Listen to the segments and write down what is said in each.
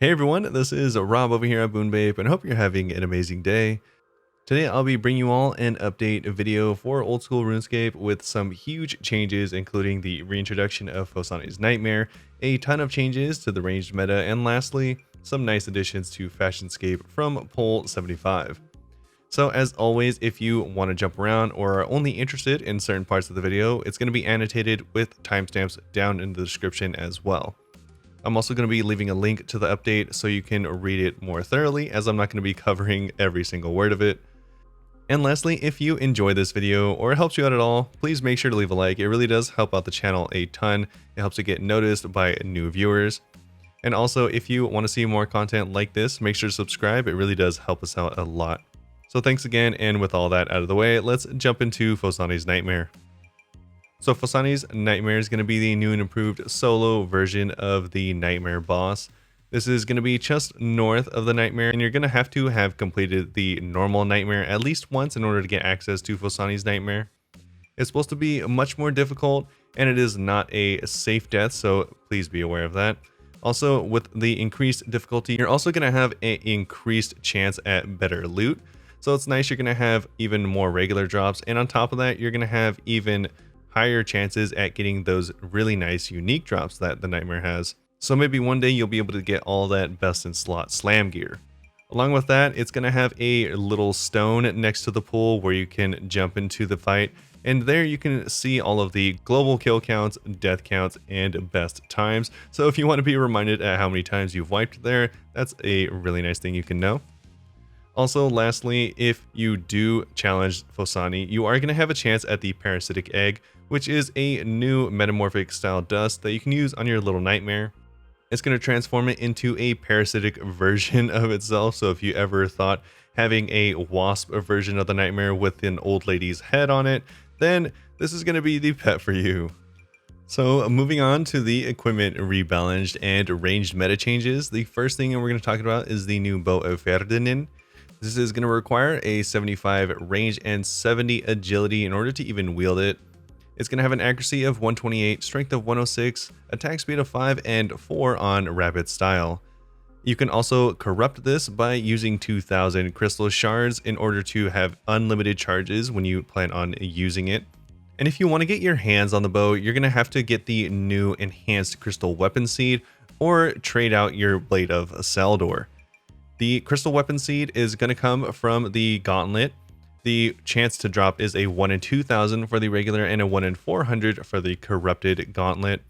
Hey everyone, this is Rob over here at Bunebape, and I hope you're having an amazing day. Today I'll be bringing you all an update video for old school RuneScape with some huge changes, including the reintroduction of Phosani's Nightmare, a ton of changes to the ranged meta, and lastly, some nice additions to Fashionscape from Poll 75. So as always, if you want to jump around or are only interested in certain parts of the video, it's going to be annotated with timestamps down in the description as well. I'm also going to be leaving a link to the update so you can read it more thoroughly, as I'm not going to be covering every single word of it. And lastly, if you enjoy this video or it helps you out at all, please make sure to leave a like. It really does help out the channel a ton. It helps it get noticed by new viewers. And also, if you want to see more content like this, make sure to subscribe. It really does help us out a lot. So thanks again, and with all that out of the way, let's jump into Phosani's Nightmare. So Phosani's Nightmare is going to be the new and improved solo version of the Nightmare boss. This is going to be just north of the Nightmare, and you're going to have completed the normal Nightmare at least once in order to get access to Phosani's Nightmare. It's supposed to be much more difficult, and it is not a safe death, so please be aware of that. Also, with the increased difficulty, you're also going to have an increased chance at better loot. So it's nice, you're going to have even more regular drops, and on top of that, you're going to have even higher chances at getting those really nice unique drops that the Nightmare has. So maybe one day you'll be able to get all that best in slot slam gear. Along with that, it's going to have a little stone next to the pool where you can jump into the fight, and there you can see all of the global kill counts, death counts, and best times. So if you want to be reminded at how many times you've wiped there, that's a really nice thing you can know. Also, lastly, if you do challenge Phosani, you are going to have a chance at the Parasitic Egg, which is a new metamorphic style dust that you can use on your little Nightmare. It's going to transform it into a parasitic version of itself, so if you ever thought having a wasp version of the Nightmare with an old lady's head on it, then this is going to be the pet for you. So moving on to the equipment rebalanced and ranged meta changes, the first thing we're going to talk about is the new bow of Ferdinand. This is going to require a 75 range and 70 agility in order to even wield it. It's going to have an accuracy of 128, strength of 106, attack speed of 5, and 4 on rapid style. You can also corrupt this by using 2000 crystal shards in order to have unlimited charges when you plan on using it. And if you want to get your hands on the bow, you're going to have to get the new enhanced crystal weapon seed or trade out your blade of Saldor. The crystal weapon seed is going to come from the gauntlet. The chance to drop is a 1 in 2000 for the regular and a 1 in 400 for the corrupted gauntlet.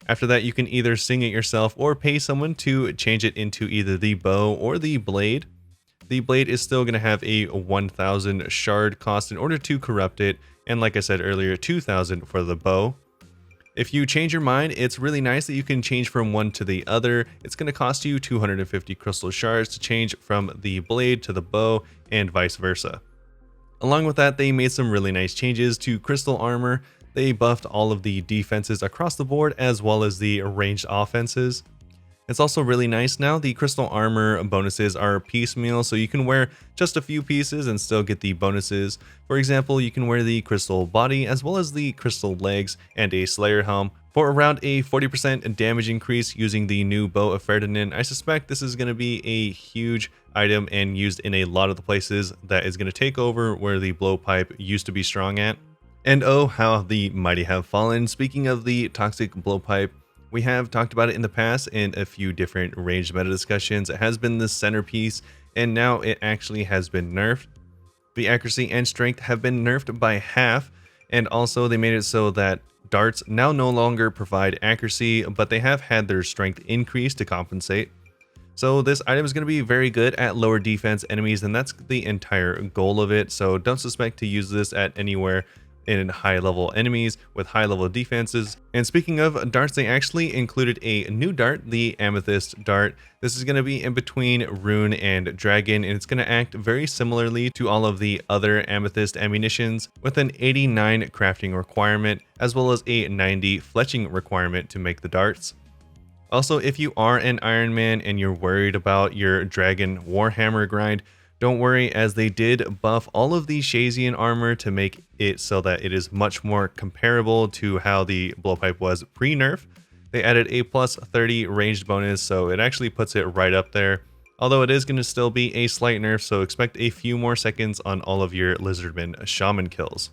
After that, you can either sing it yourself or pay someone to change it into either the bow or the blade. The blade is still going to have a 1000 shard cost in order to corrupt it, and like I said earlier, 2000 for the bow. If you change your mind, it's really nice that you can change from one to the other. It's going to cost you 250 crystal shards to change from the blade to the bow and vice versa. Along with that, they made some really nice changes to crystal armor. They buffed all of the defenses across the board as well as the ranged offenses. It's also really nice now, the crystal armor bonuses are piecemeal, so you can wear just a few pieces and still get the bonuses. For example, you can wear the crystal body as well as the crystal legs and a slayer helm for around a 40% damage increase using the new bow of Ferdinand. I suspect this is going to be a huge item and used in a lot of the places that is going to take over where the blowpipe used to be strong at. And oh, how the mighty have fallen. Speaking of the toxic blowpipe, we have talked about it in the past in a few different ranged meta discussions. It has been the centerpiece, and now it actually has been nerfed. The accuracy and strength have been nerfed by half, and also they made it so that darts now no longer provide accuracy, but they have had their strength increase to compensate. So this item is going to be very good at lower defense enemies, and that's the entire goal of it. So don't suspect to use this at anywhere in high level enemies with high level defenses. And speaking of darts, they actually included a new dart, the Amethyst dart. This is going to be in between Rune and Dragon, and it's going to act very similarly to all of the other Amethyst ammunitions with an 89 crafting requirement as well as a 90 fletching requirement to make the darts. Also, if you are an Iron Man and you're worried about your Dragon Warhammer grind, don't worry, as they did buff all of the Shazian armor to make it so that it is much more comparable to how the blowpipe was pre-nerf. They added a plus 30 ranged bonus, so it actually puts it right up there. Although it is going to still be a slight nerf, so expect a few more seconds on all of your Lizardman Shaman kills.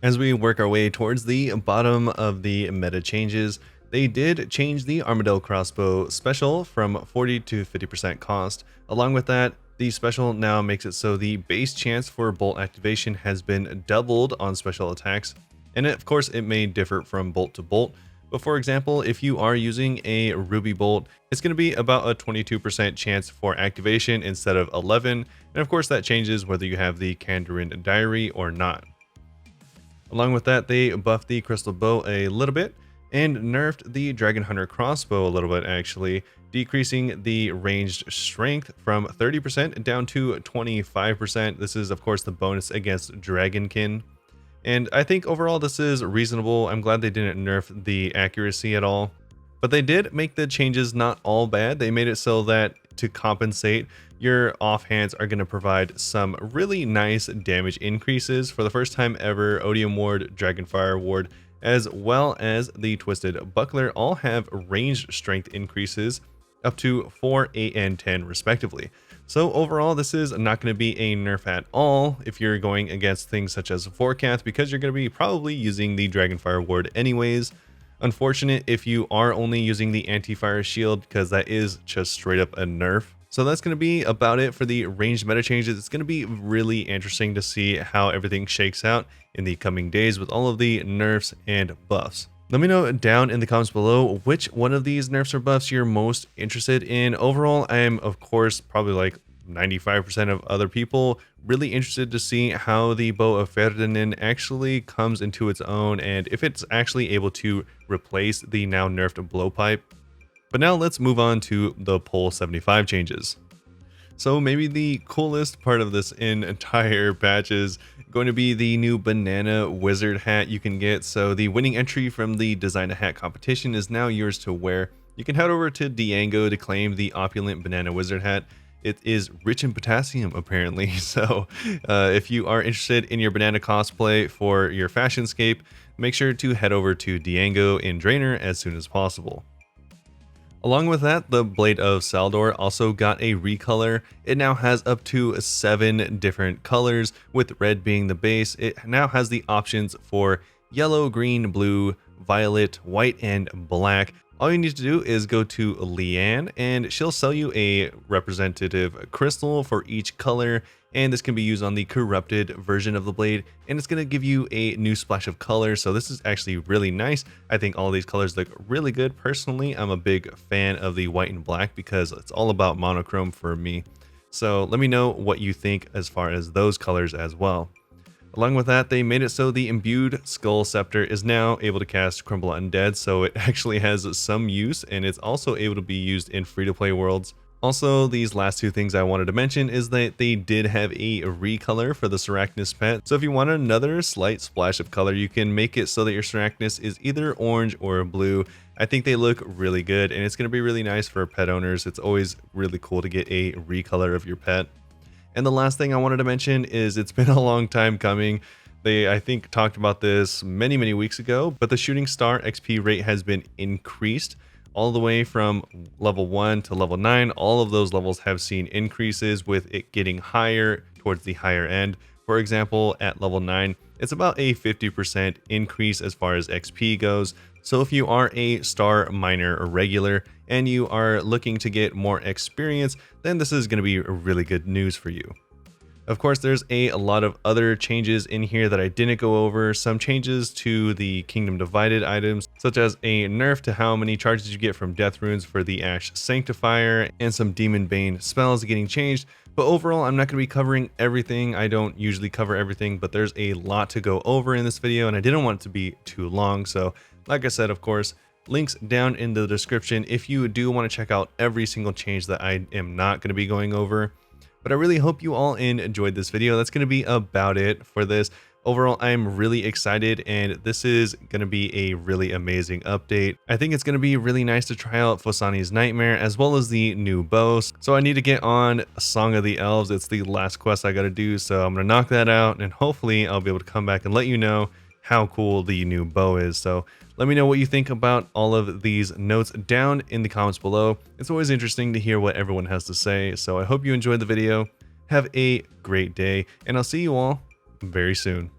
As we work our way towards the bottom of the meta changes, they did change the Armadillo crossbow special from 40 to 50% cost. Along with that, the special now makes it so the base chance for bolt activation has been doubled on special attacks. And of course, it may differ from bolt to bolt. But for example, if you are using a ruby bolt, it's going to be about a 22% chance for activation instead of 11. And of course, that changes whether you have the Kandarin diary or not. Along with that, they buffed the crystal bow a little bit and nerfed the Dragon Hunter crossbow a little bit, actually, decreasing the ranged strength from 30% down to 25%. This is, of course, the bonus against Dragonkin. And I think overall this is reasonable. I'm glad they didn't nerf the accuracy at all. But they did make the changes not all bad. They made it so that to compensate, your offhands are going to provide some really nice damage increases. For the first time ever, Odium Ward, Dragonfire Ward, as well as the Twisted Buckler all have ranged strength increases up to 4, 8, and 10 respectively. So overall, this is not going to be a nerf at all if you're going against things such as Forecath, because you're going to be probably using the Dragonfire Ward anyways. Unfortunate if you are only using the anti-fire shield, because that is just straight up a nerf. So that's going to be about it for the ranged meta changes. It's going to be really interesting to see how everything shakes out in the coming days with all of the nerfs and buffs. Let me know down in the comments below which one of these nerfs or buffs you're most interested in. Overall, I am, of course, probably like 95% of other people really interested to see how the Bow of Ferdinand actually comes into its own and if it's actually able to replace the now nerfed Blowpipe. But now let's move on to the Pole 75 changes. So maybe the coolest part of this entire patch is going to be the new banana wizard hat you can get. So the winning entry from the Design a Hat competition is now yours to wear. You can head over to Diango to claim the opulent banana wizard hat. It is rich in potassium, apparently. So if you are interested in your banana cosplay for your fashion scape, make sure to head over to Diango in Draenor as soon as possible. Along with that, the Blade of Saldor also got a recolor. It now has up to 7 different colors, with red being the base. It now has the options for yellow, green, blue, violet, white, and black. All you need to do is go to Leanne and she'll sell you a representative crystal for each color, and this can be used on the corrupted version of the blade, and it's going to give you a new splash of color. So this is actually really nice. I think all these colors look really good. Personally, I'm a big fan of the white and black because it's all about monochrome for me. So let me know what you think as far as those colors as well. Along with that, they made it so the imbued Skull Scepter is now able to cast Crumble Undead, so it actually has some use, and it's also able to be used in free-to-play worlds. Also, these last two things I wanted to mention is that they did have a recolor for the Sarachnis pet. So if you want another slight splash of color, you can make it so that your Sarachnis is either orange or blue. I think they look really good, and it's going to be really nice for pet owners. It's always really cool to get a recolor of your pet. And the last thing I wanted to mention is it's been a long time coming. They, I think, talked about this many weeks ago, but the Shooting Star XP rate has been increased all the way from level 1 to level 9. All of those levels have seen increases, with it getting higher towards the higher end. For example, at level 9, it's about a 50% increase as far as XP goes. So if you are a star miner or regular and you are looking to get more experience, then this is going to be really good news for you. Of course, there's a lot of other changes in here that I didn't go over. Some changes to the Kingdom Divided items, such as a nerf to how many charges you get from Death Runes for the Ash Sanctifier, and some Demon Bane spells getting changed. But overall, I'm not going to be covering everything. I don't usually cover everything, but there's a lot to go over in this video, and I didn't want it to be too long. So like I said, of course, links down in the description if you do want to check out every single change that I am not going to be going over. But I really hope you all enjoyed this video. That's going to be about it for this. Overall, I'm really excited, and this is going to be a really amazing update. I think it's going to be really nice to try out Phosani's Nightmare as well as the new bows. So I need to get on Song of the Elves. It's the last quest I got to do, so I'm going to knock that out, and hopefully I'll be able to come back and let you know how cool the new bow is. So let me know what you think about all of these notes down in the comments below. It's always interesting to hear what everyone has to say. So I hope you enjoyed the video. Have a great day, and I'll see you all very soon.